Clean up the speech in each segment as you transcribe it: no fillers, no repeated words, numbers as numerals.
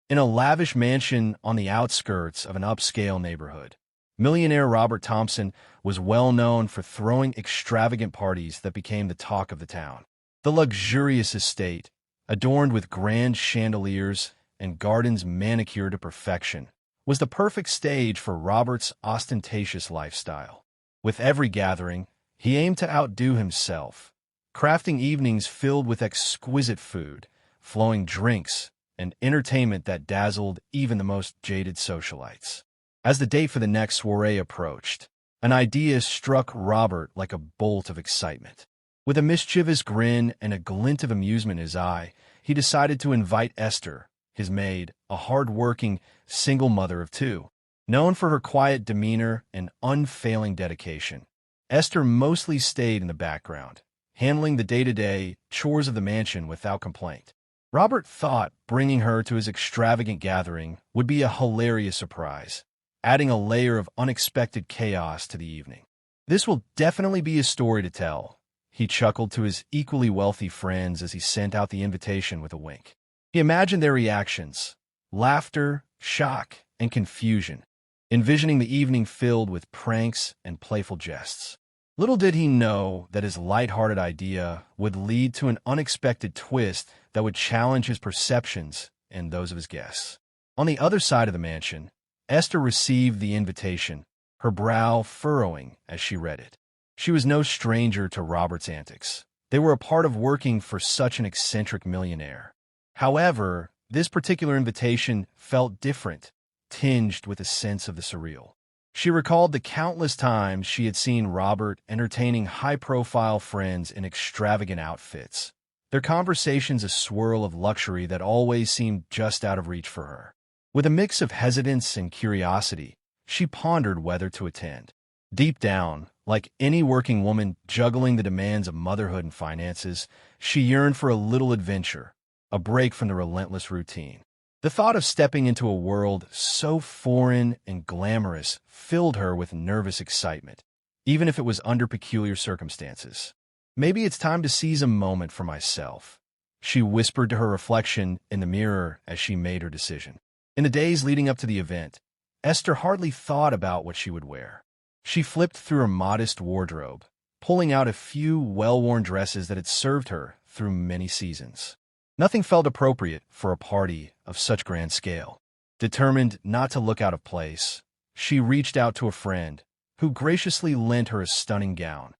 In a lavish mansion on the outskirts of an upscale neighborhood, millionaire Robert Thompson was well known for throwing extravagant parties that became the talk of the town. The luxurious estate, adorned with grand chandeliers and gardens manicured to perfection, was the perfect stage for Robert's ostentatious lifestyle. With every gathering, he aimed to outdo himself, crafting evenings filled with exquisite food, flowing drinks, and entertainment that dazzled even the most jaded socialites. As the date for the next soiree approached, an idea struck Robert like a bolt of excitement. With a mischievous grin and a glint of amusement in his eye, he decided to invite Esther, his maid, a hard-working, single mother of two. Known for her quiet demeanor and unfailing dedication, Esther mostly stayed in the background, handling the day-to-day chores of the mansion without complaint. Robert thought bringing her to his extravagant gathering would be a hilarious surprise, adding a layer of unexpected chaos to the evening. "This will definitely be a story to tell," he chuckled to his equally wealthy friends as he sent out the invitation with a wink. He imagined their reactions: laughter, shock, and confusion, envisioning the evening filled with pranks and playful jests. Little did he know that his lighthearted idea would lead to an unexpected twist that would challenge his perceptions and those of his guests. On the other side of the mansion, Esther received the invitation, her brow furrowing as she read it. She was no stranger to Robert's antics. They were a part of working for such an eccentric millionaire. However, this particular invitation felt different, tinged with a sense of the surreal. She recalled the countless times she had seen Robert entertaining high-profile friends in extravagant outfits, their conversations a swirl of luxury that always seemed just out of reach for her. With a mix of hesitance and curiosity, she pondered whether to attend. Deep down, like any working woman juggling the demands of motherhood and finances, she yearned for a little adventure, a break from the relentless routine. The thought of stepping into a world so foreign and glamorous filled her with nervous excitement, even if it was under peculiar circumstances. "Maybe it's time to seize a moment for myself," she whispered to her reflection in the mirror as she made her decision. In the days leading up to the event, Esther hardly thought about what she would wear. She flipped through her modest wardrobe, pulling out a few well-worn dresses that had served her through many seasons. Nothing felt appropriate for a party of such grand scale. Determined not to look out of place, she reached out to a friend, who graciously lent her a stunning gown,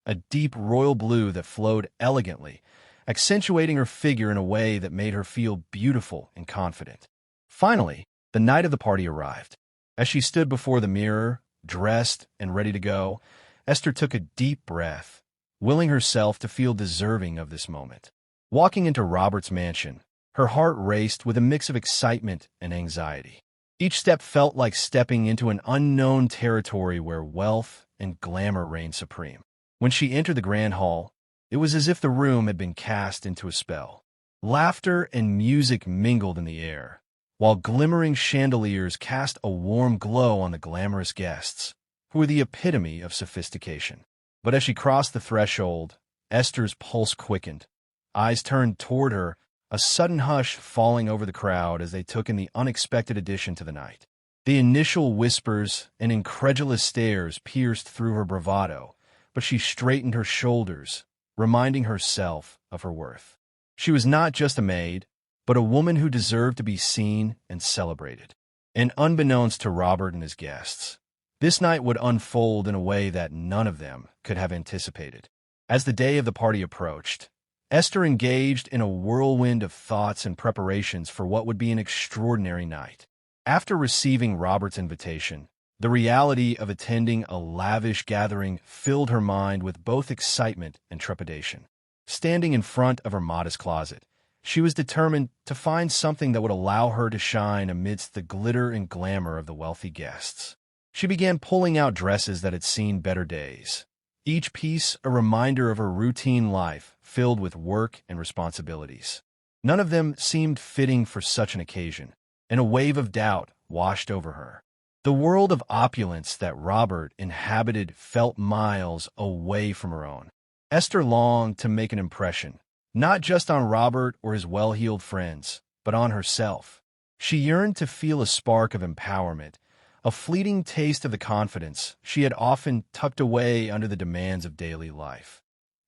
a deep royal blue that flowed elegantly, accentuating her figure in a way that made her feel beautiful and confident. Finally, the night of the party arrived. As she stood before the mirror, dressed and ready to go, Esther took a deep breath, willing herself to feel deserving of this moment. Walking into Robert's mansion, her heart raced with a mix of excitement and anxiety. Each step felt like stepping into an unknown territory where wealth and glamour reigned supreme. When she entered the grand hall, it was as if the room had been cast into a spell. Laughter and music mingled in the air, while glimmering chandeliers cast a warm glow on the glamorous guests, who were the epitome of sophistication. But as she crossed the threshold, Esther's pulse quickened. Eyes turned toward her, a sudden hush falling over the crowd as they took in the unexpected addition to the night. The initial whispers and incredulous stares pierced through her bravado, but she straightened her shoulders, reminding herself of her worth. She was not just a maid, but a woman who deserved to be seen and celebrated. And unbeknownst to Robert and his guests, this night would unfold in a way that none of them could have anticipated. As the day of the party approached, Esther engaged in a whirlwind of thoughts and preparations for what would be an extraordinary night. After receiving Robert's invitation, the reality of attending a lavish gathering filled her mind with both excitement and trepidation. Standing in front of her modest closet, she was determined to find something that would allow her to shine amidst the glitter and glamour of the wealthy guests. She began pulling out dresses that had seen better days, each piece a reminder of her routine life filled with work and responsibilities. None of them seemed fitting for such an occasion, and a wave of doubt washed over her. The world of opulence that Robert inhabited felt miles away from her own. Esther longed to make an impression, not just on Robert or his well-heeled friends, but on herself. She yearned to feel a spark of empowerment, a fleeting taste of the confidence she had often tucked away under the demands of daily life.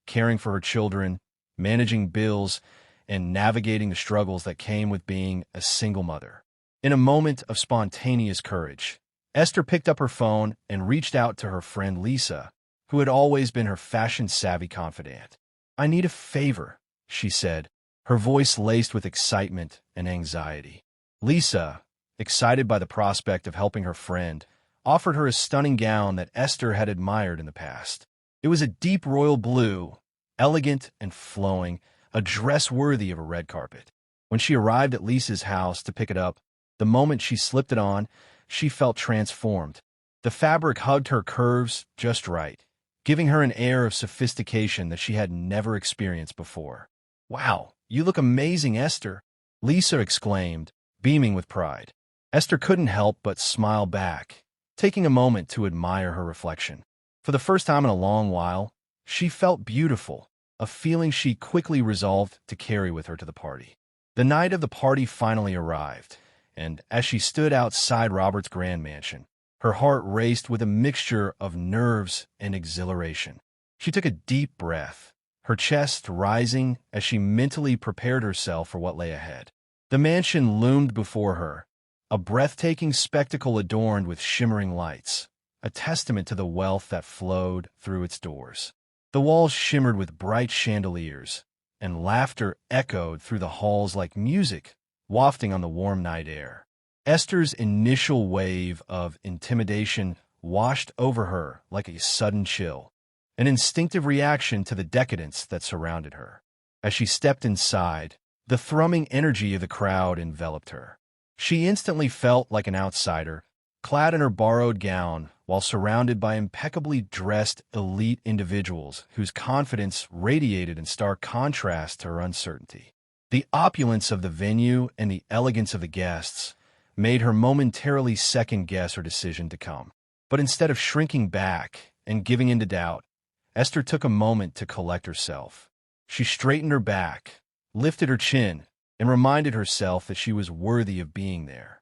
Caring for her children, managing bills, and navigating the struggles that came with being a single mother. In a moment of spontaneous courage, Esther picked up her phone and reached out to her friend Lisa, who had always been her fashion-savvy confidant. "I need a favor," she said, her voice laced with excitement and anxiety. Lisa, excited by the prospect of helping her friend, offered her a stunning gown that Esther had admired in the past. It was a deep royal blue, elegant and flowing, a dress worthy of a red carpet. When she arrived at Lisa's house to pick it up, the moment she slipped it on, she felt transformed. The fabric hugged her curves just right, giving her an air of sophistication that she had never experienced before. "Wow, you look amazing, Esther," Lisa exclaimed, beaming with pride. Esther couldn't help but smile back, taking a moment to admire her reflection. For the first time in a long while, she felt beautiful, a feeling she quickly resolved to carry with her to the party. The night of the party finally arrived, and as she stood outside Robert's grand mansion, her heart raced with a mixture of nerves and exhilaration. She took a deep breath, her chest rising as she mentally prepared herself for what lay ahead. The mansion loomed before her, a breathtaking spectacle adorned with shimmering lights, a testament to the wealth that flowed through its doors. The walls shimmered with bright chandeliers, and laughter echoed through the halls like music wafting on the warm night air. Esther's initial wave of intimidation washed over her like a sudden chill, an instinctive reaction to the decadence that surrounded her. As she stepped inside, the thrumming energy of the crowd enveloped her. She instantly felt like an outsider, clad in her borrowed gown, while surrounded by impeccably dressed elite individuals whose confidence radiated in stark contrast to her uncertainty. The opulence of the venue and the elegance of the guests made her momentarily second-guess her decision to come. But instead of shrinking back and giving in to doubt, Esther took a moment to collect herself. She straightened her back, lifted her chin, and reminded herself that she was worthy of being there.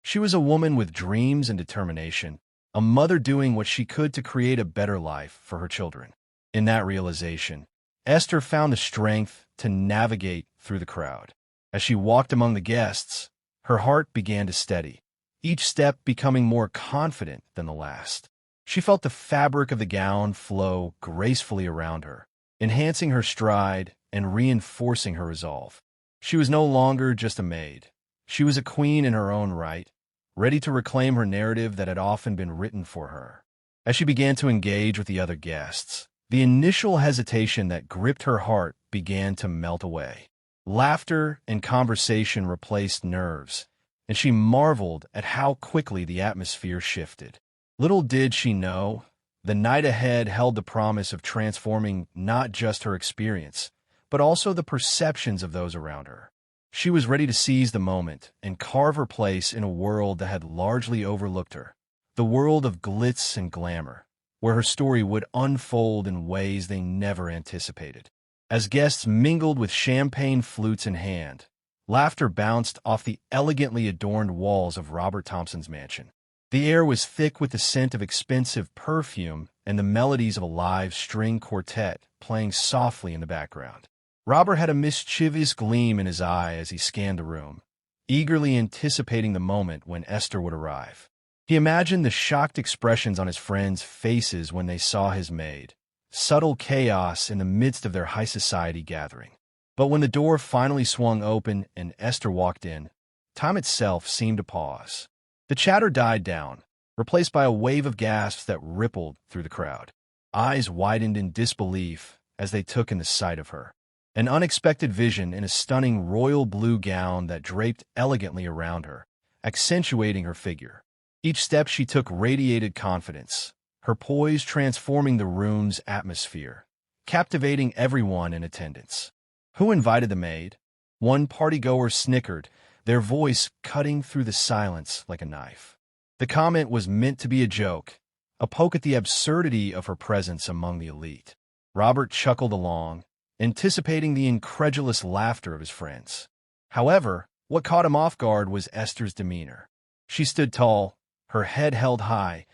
She was a woman with dreams and determination, a mother doing what she could to create a better life for her children. In that realization, Esther found the strength to navigate through the crowd. As she walked among the guests, her heart began to steady, each step becoming more confident than the last. She felt the fabric of the gown flow gracefully around her, enhancing her stride and reinforcing her resolve. She was no longer just a maid. She was a queen in her own right, ready to reclaim her narrative that had often been written for her. As she began to engage with the other guests, the initial hesitation that gripped her heart began to melt away. Laughter and conversation replaced nerves, and she marveled at how quickly the atmosphere shifted. Little did she know, the night ahead held the promise of transforming not just her experience, but also the perceptions of those around her. She was ready to seize the moment and carve her place in a world that had largely overlooked her, the world of glitz and glamour, where her story would unfold in ways they never anticipated. As guests mingled with champagne flutes in hand, laughter bounced off the elegantly adorned walls of Robert Thompson's mansion. The air was thick with the scent of expensive perfume and the melodies of a live string quartet playing softly in the background. Robert had a mischievous gleam in his eye as he scanned the room, eagerly anticipating the moment when Esther would arrive. He imagined the shocked expressions on his friends' faces when they saw his maid, subtle chaos in the midst of their high society gathering. But when the door finally swung open and Esther walked in, time itself seemed to pause. The chatter died down, replaced by a wave of gasps that rippled through the crowd. Eyes widened in disbelief as they took in the sight of her. An unexpected vision in a stunning royal blue gown that draped elegantly around her, accentuating her figure. Each step she took radiated confidence, her poise transforming the room's atmosphere, captivating everyone in attendance. "Who invited the maid?" One partygoer snickered, their voice cutting through the silence like a knife. The comment was meant to be a joke, a poke at the absurdity of her presence among the elite. Robert chuckled along, anticipating the incredulous laughter of his friends. However, What caught him off guard was Esther's demeanor. She stood tall, her head held high,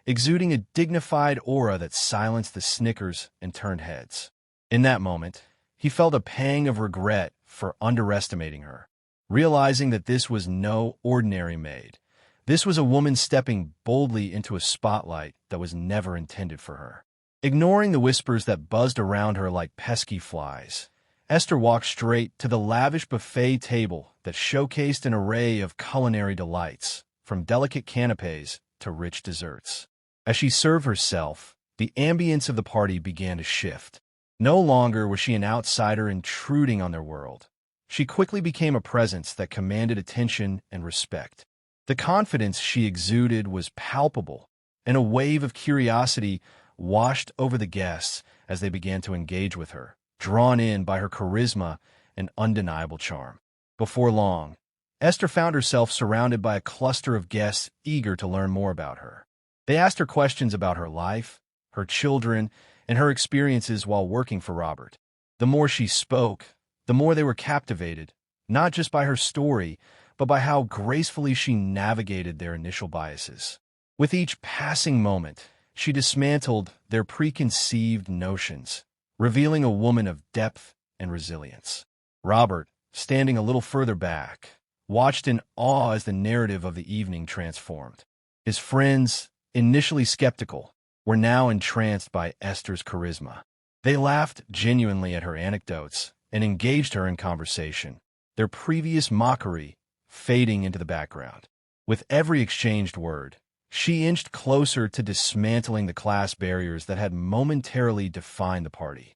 exuding a dignified aura that silenced the snickers and turned heads. In that moment, he felt a pang of regret for underestimating her, realizing that this was no ordinary maid. This was a woman stepping boldly into a spotlight that was never intended for her. Ignoring the whispers that buzzed around her like pesky flies, Esther walked straight to the lavish buffet table that showcased an array of culinary delights, from delicate canapés to rich desserts. As she served herself, the ambience of the party began to shift. No longer was she an outsider intruding on their world. She quickly became a presence that commanded attention and respect. The confidence she exuded was palpable, and a wave of curiosity washed over the guests as they began to engage with her, drawn in by her charisma and undeniable charm. Before long, Esther found herself surrounded by a cluster of guests eager to learn more about her. They asked her questions about her life, her children, and her experiences while working for Robert. The more she spoke, the more they were captivated, not just by her story, but by how gracefully she navigated their initial biases. With each passing moment, she dismantled their preconceived notions, revealing a woman of depth and resilience. Robert, standing a little further back, watched in awe as the narrative of the evening transformed. His friends, initially skeptical, were now entranced by Esther's charisma. They laughed genuinely at her anecdotes and engaged her in conversation, their previous mockery fading into the background. With every exchanged word, she inched closer to dismantling the class barriers that had momentarily defined the party.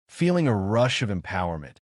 Feeling a rush of empowerment,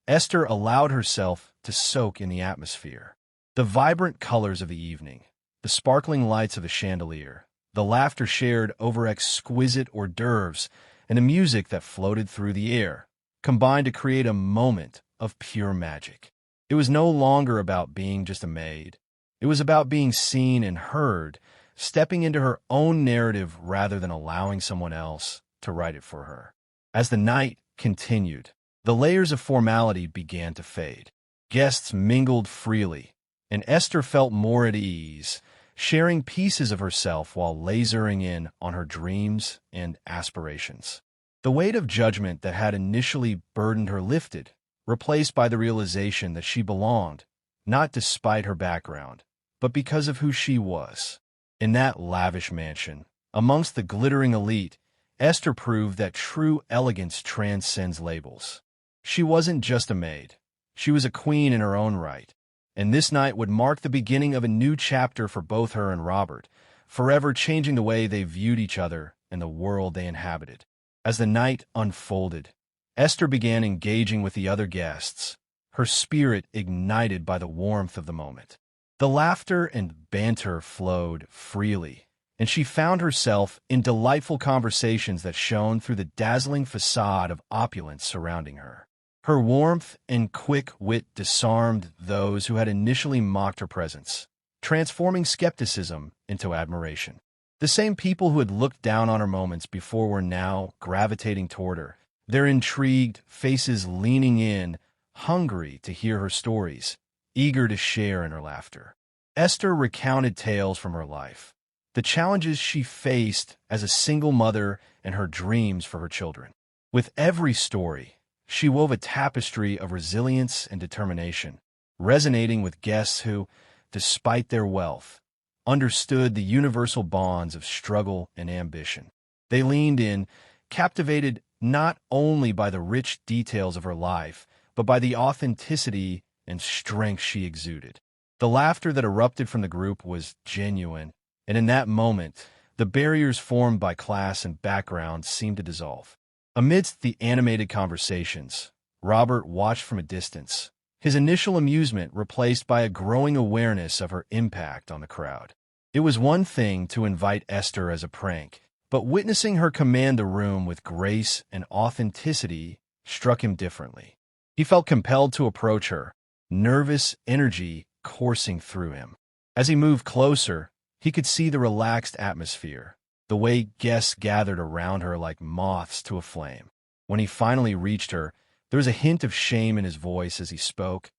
Esther allowed herself to soak in the atmosphere. The vibrant colors of the evening, the sparkling lights of a chandelier, the laughter shared over exquisite hors d'oeuvres, and the music that floated through the air, combined to create a moment of pure magic. It was no longer about being just a maid. It was about being seen and heard, stepping into her own narrative rather than allowing someone else to write it for her. As the night continued, the layers of formality began to fade. Guests mingled freely, and Esther felt more at ease, sharing pieces of herself while lasering in on her dreams and aspirations. The weight of judgment that had initially burdened her lifted, replaced by the realization that she belonged, not despite her background, but because of who she was. In that lavish mansion, amongst the glittering elite, Esther proved that true elegance transcends labels. She wasn't just a maid. She was a queen in her own right. And this night would mark the beginning of a new chapter for both her and Robert, forever changing the way they viewed each other and the world they inhabited. As the night unfolded, Esther began engaging with the other guests, her spirit ignited by the warmth of the moment. The laughter and banter flowed freely, and she found herself in delightful conversations that shone through the dazzling facade of opulence surrounding her. Her warmth and quick wit disarmed those who had initially mocked her presence, transforming skepticism into admiration. The same people who had looked down on her moments before were now gravitating toward her, their intrigued faces leaning in, hungry to hear her stories, eager to share in her laughter. Esther recounted tales from her life, the challenges she faced as a single mother and her dreams for her children. With every story, she wove a tapestry of resilience and determination, resonating with guests who, despite their wealth, understood the universal bonds of struggle and ambition. They leaned in, captivated not only by the rich details of her life, but by the authenticity and strength she exuded. The laughter that erupted from the group was genuine, and in that moment, the barriers formed by class and background seemed to dissolve. Amidst the animated conversations, Robert watched from a distance, his initial amusement replaced by a growing awareness of her impact on the crowd. It was one thing to invite Esther as a prank, but witnessing her command the room with grace and authenticity struck him differently. He felt compelled to approach her, nervous energy coursing through him. As he moved closer, he could see the relaxed atmosphere, the way guests gathered around her like moths to a flame. When he finally reached her, there was a hint of shame in his voice as he spoke.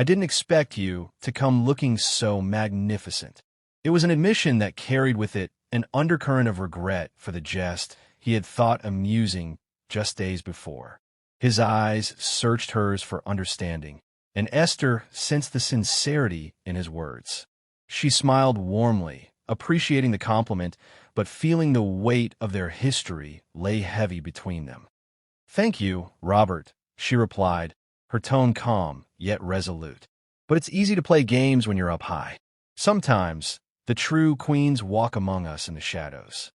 I didn't expect you to come looking so magnificent." It was an admission that carried with it an undercurrent of regret for the jest he had thought amusing just days before. His eyes searched hers for understanding, and Esther sensed the sincerity in his words. She smiled warmly, appreciating the compliment, but feeling the weight of their history lay heavy between them. "Thank you, Robert," she replied, her tone calm yet resolute. "But it's easy to play games when you're up high. Sometimes the true queens walk among us in the shadows."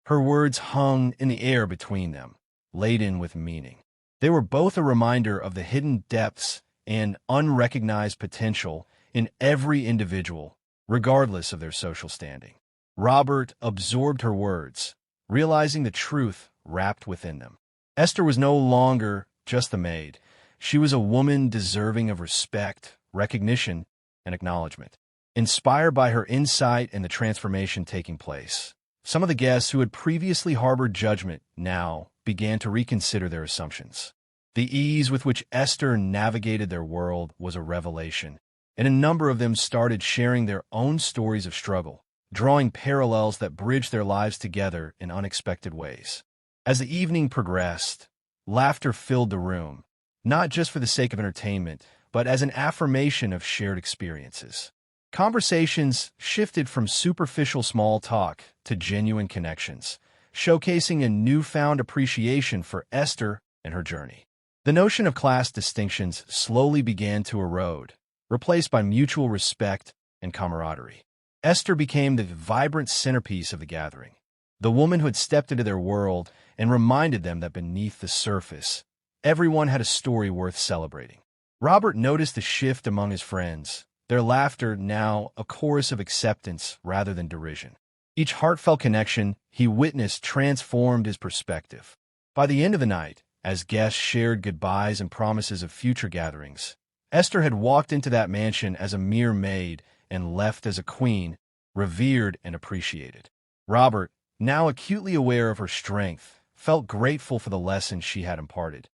Her words hung in the air between them, laden with meaning. They were both a reminder of the hidden depths and unrecognized potential in every individual, regardless of their social standing. Robert absorbed her words, realizing the truth wrapped within them. Esther was no longer just a maid. She was a woman deserving of respect, recognition, and acknowledgement. Inspired by her insight and the transformation taking place, some of the guests who had previously harbored judgment now began to reconsider their assumptions. The ease with which Esther navigated their world was a revelation, and a number of them started sharing their own stories of struggle, drawing parallels that bridged their lives together in unexpected ways. As the evening progressed, laughter filled the room, not just for the sake of entertainment, but as an affirmation of shared experiences. Conversations shifted from superficial small talk to genuine connections, showcasing a newfound appreciation for Esther and her journey. The notion of class distinctions slowly began to erode, replaced by mutual respect and camaraderie. Esther became the vibrant centerpiece of the gathering, the woman who had stepped into their world and reminded them that beneath the surface, everyone had a story worth celebrating. Robert noticed the shift among his friends, their laughter now a chorus of acceptance rather than derision. Each heartfelt connection he witnessed transformed his perspective. By the end of the night, as guests shared goodbyes and promises of future gatherings, Esther had walked into that mansion as a mere maid and left as a queen, revered and appreciated. Robert, now acutely aware of her strength, felt grateful for the lesson she had imparted,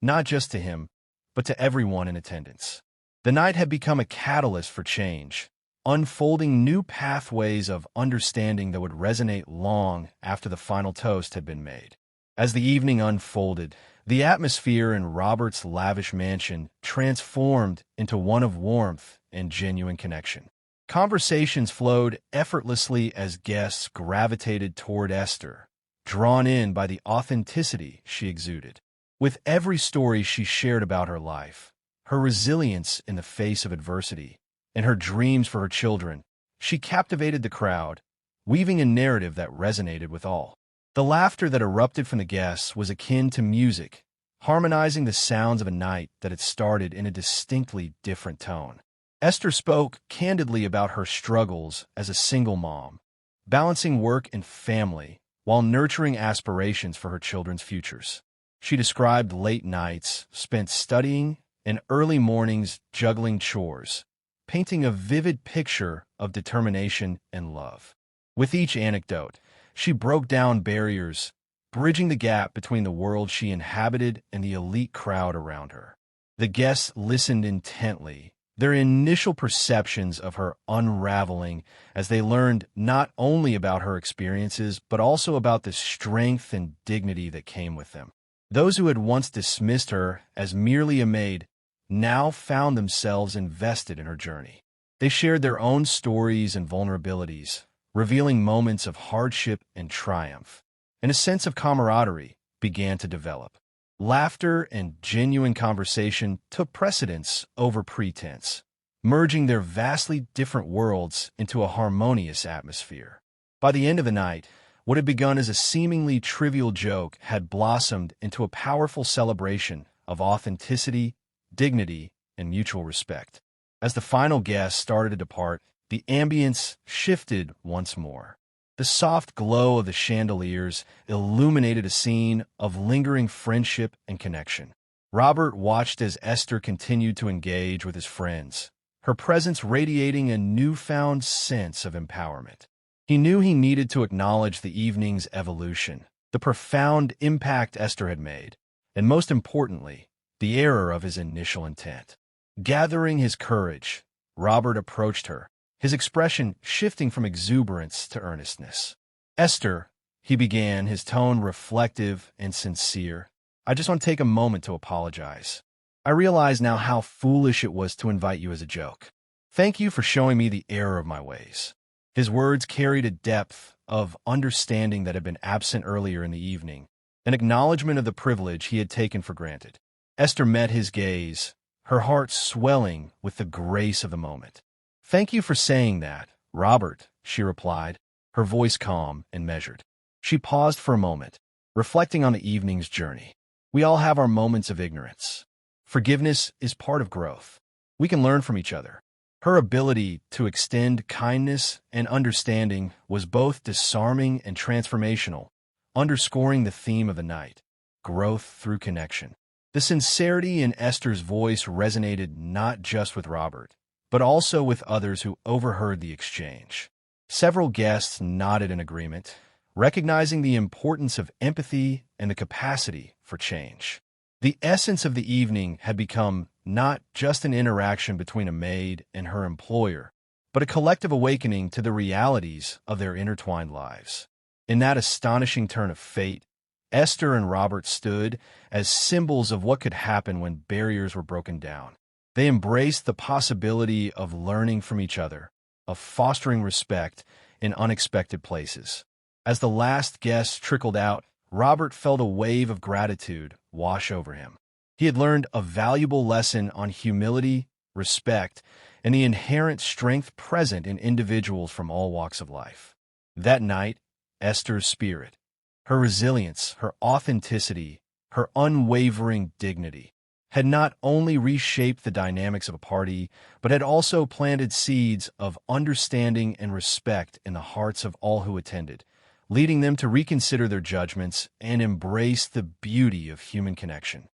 not just to him, but to everyone in attendance. The night had become a catalyst for change, unfolding new pathways of understanding that would resonate long after the final toast had been made. As the evening unfolded, the atmosphere in Robert's lavish mansion transformed into one of warmth and genuine connection. Conversations flowed effortlessly as guests gravitated toward Esther, drawn in by the authenticity she exuded. With every story she shared about her life, her resilience in the face of adversity, and her dreams for her children, she captivated the crowd, weaving a narrative that resonated with all. The laughter that erupted from the guests was akin to music, harmonizing the sounds of a night that had started in a distinctly different tone. Esther spoke candidly about her struggles as a single mom, balancing work and family while nurturing aspirations for her children's futures. She described late nights spent studying and early mornings juggling chores, painting a vivid picture of determination and love. With each anecdote, she broke down barriers, bridging the gap between the world she inhabited and the elite crowd around her. The guests listened intently, their initial perceptions of her unraveling as they learned not only about her experiences, but also about the strength and dignity that came with them. Those who had once dismissed her as merely a maid now found themselves invested in her journey. They shared their own stories and vulnerabilities, revealing moments of hardship and triumph, and a sense of camaraderie began to develop. Laughter and genuine conversation took precedence over pretense, merging their vastly different worlds into a harmonious atmosphere. By the end of the night, what had begun as a seemingly trivial joke had blossomed into a powerful celebration of authenticity, dignity, and mutual respect. As the final guests started to depart, the ambience shifted once more. The soft glow of the chandeliers illuminated a scene of lingering friendship and connection. Robert watched as Esther continued to engage with his friends, her presence radiating a newfound sense of empowerment. He knew he needed to acknowledge the evening's evolution, the profound impact Esther had made, and most importantly, the error of his initial intent. Gathering his courage, Robert approached her, his expression shifting from exuberance to earnestness. "Esther," he began, his tone reflective and sincere, "I just want to take a moment to apologize. I realize now how foolish it was to invite you as a joke. Thank you for showing me the error of my ways." His words carried a depth of understanding that had been absent earlier in the evening, an acknowledgement of the privilege he had taken for granted. Esther met his gaze, her heart swelling with the grace of the moment. "Thank you for saying that, Robert," she replied, her voice calm and measured. She paused for a moment, reflecting on the evening's journey. We all have our moments of ignorance. Forgiveness is part of growth. We can learn from each other. Her ability to extend kindness and understanding was both disarming and transformational, underscoring the theme of the night: growth through connection. The sincerity in Esther's voice resonated not just with Robert, but also with others who overheard the exchange. Several guests nodded in agreement, recognizing the importance of empathy and the capacity for change. The essence of the evening had become not just an interaction between a maid and her employer, but a collective awakening to the realities of their intertwined lives. In that astonishing turn of fate, Esther and Robert stood as symbols of what could happen when barriers were broken down. They embraced the possibility of learning from each other, of fostering respect in unexpected places. As the last guest trickled out, Robert felt a wave of gratitude wash over him. He had learned a valuable lesson on humility, respect, and the inherent strength present in individuals from all walks of life. That night, Esther's spirit, her resilience, her authenticity, her unwavering dignity, had not only reshaped the dynamics of a party, but had also planted seeds of understanding and respect in the hearts of all who attended, leading them to reconsider their judgments and embrace the beauty of human connection.